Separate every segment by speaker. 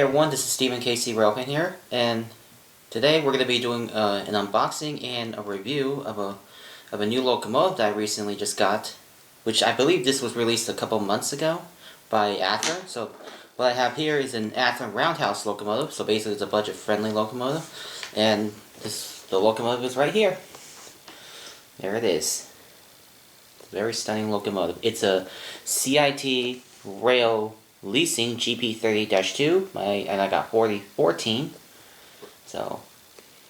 Speaker 1: everyone, this is Stephen KC Railpan here, and today we're going to be doing an unboxing and a review of a new locomotive that I recently just got, which I believe this was released a couple months ago by Athearn. So what I have here is an Athearn Roundhouse locomotive, so basically it's a budget-friendly locomotive, and the locomotive is right here. There it is. Very stunning locomotive. It's a CIT rail leasing GP38-2, and I got 14. So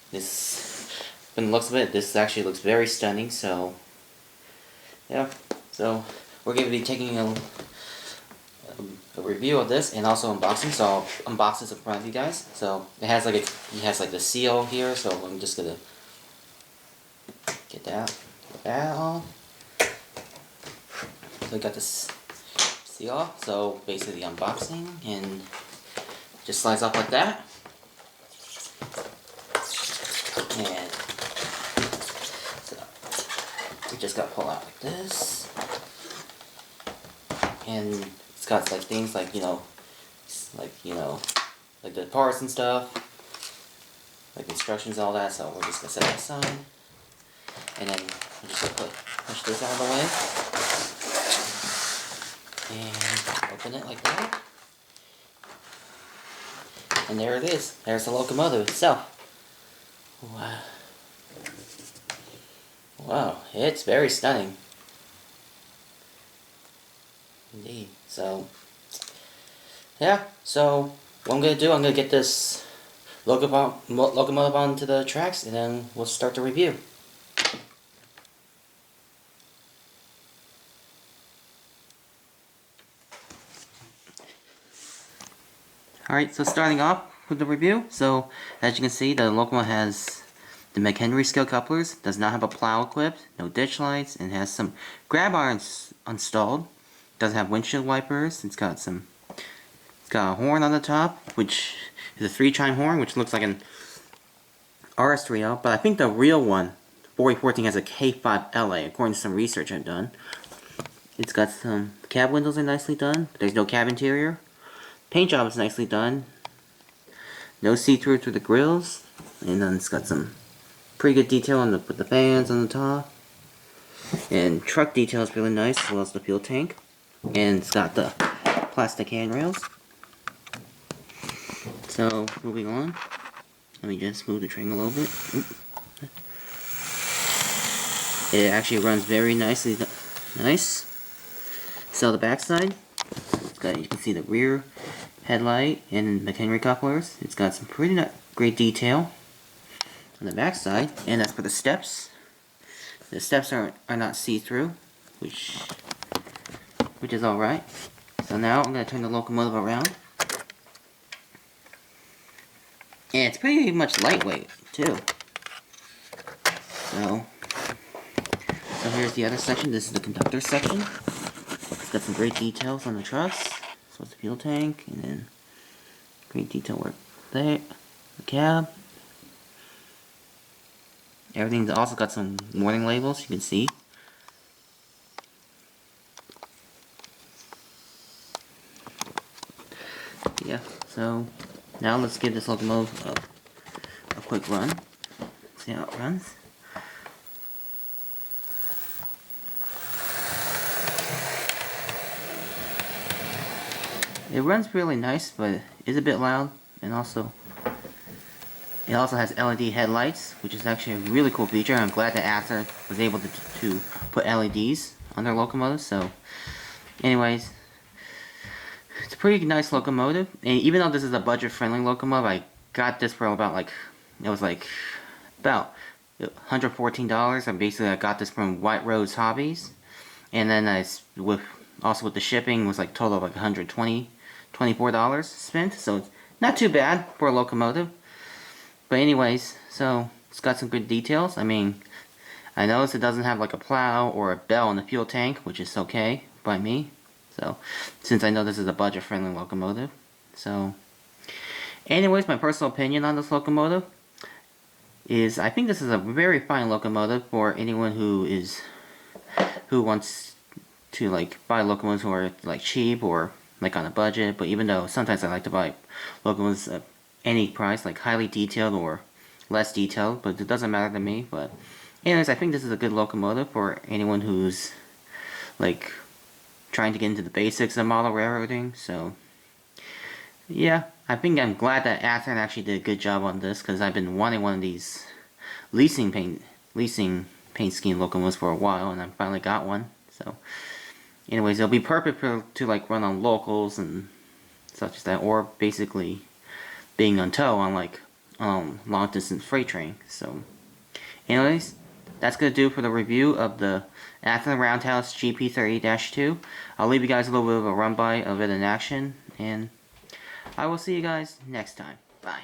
Speaker 1: this, from the looks of it, this actually looks very stunning. So yeah, so we're going to be taking a review of this and also unboxing. So I'll unbox this in front of you guys. So it has like the seal here. So I'm just gonna get that off. So we got this seal, so basically the unboxing, and just slides off like that. And so we just got to pull out like this. And it's got like things like, like the parts and stuff, like instructions and all that, so we're just gonna set that aside. And then we're just gonna push this out of the way. And open it like that. And there it is. There's the locomotive itself. Wow. Wow, it's very stunning. Indeed. So, yeah. So, what I'm going to do, I'm going to get this locomotive onto the tracks, and then we'll start the review. Alright, so starting off with the review, so as you can see, the locomotive has the McHenry scale couplers, does not have a plow equipped, no ditch lights, and has some grab irons installed. Doesn't have windshield wipers. It's got a horn on the top, which is a 3-chime horn, which looks like an RS3L, but I think the real one, 4014, has a K5LA, according to some research I've done. It's got some cab windows are nicely done. There's no cab interior. Paint job is nicely done. No see-through through the grills, and then it's got some pretty good detail on with the fans on the top. And truck detail is really nice, as well as the fuel tank. And it's got the plastic handrails. So moving on, let me just move the train a little bit. It actually runs very nicely. Nice. So the backside, you can see the rear headlight and McHenry couplers. It's got some pretty great detail on the back side, and as for the steps, the steps are not see-through, which is alright. So now I'm going to turn the locomotive around, and it's pretty much lightweight too. So here's the other section. This is the conductor section. It's got some great details on the truss. So it's the fuel tank, and then great detail work there, the cab. Everything's also got some warning labels, you can see. Yeah, so now let's give this locomotive a quick run. See how it runs. It runs really nice, but it's a bit loud, and also it also has LED headlights, which is actually a really cool feature. I'm glad that Athearn was able to put LEDs on their locomotives. So, anyways, it's a pretty nice locomotive. And even though this is a budget-friendly locomotive, I got this for about about $114. And basically, I got this from White Rose Hobbies, and then also with the shipping was like total of like $24 spent, so it's not too bad for a locomotive. But anyways, so it's got some good details. I mean, I noticed it doesn't have like a plow or a bell in the fuel tank, which is okay by me. So, since I know this is a budget-friendly locomotive. So, anyways, my personal opinion on this locomotive is I think this is a very fine locomotive for anyone who wants to like buy locomotives who are like cheap or like on a budget, but even though sometimes I like to buy locomotives at any price, like highly detailed or less detailed, but it doesn't matter to me. But anyways, I think this is a good locomotive for anyone who's like trying to get into the basics of model railroading. So yeah, I'm glad that Athearn actually did a good job on this, because I've been wanting one of these leasing paint scheme locomotives for a while, and I finally got one. So anyways, it'll be perfect to like run on locals and such as that, or basically being on tow on like long distance freight train. So anyways, that's gonna do for the review of the Athearn Roundhouse GP38-2. I'll leave you guys a little bit of a run by of it in action, and I will see you guys next time. Bye.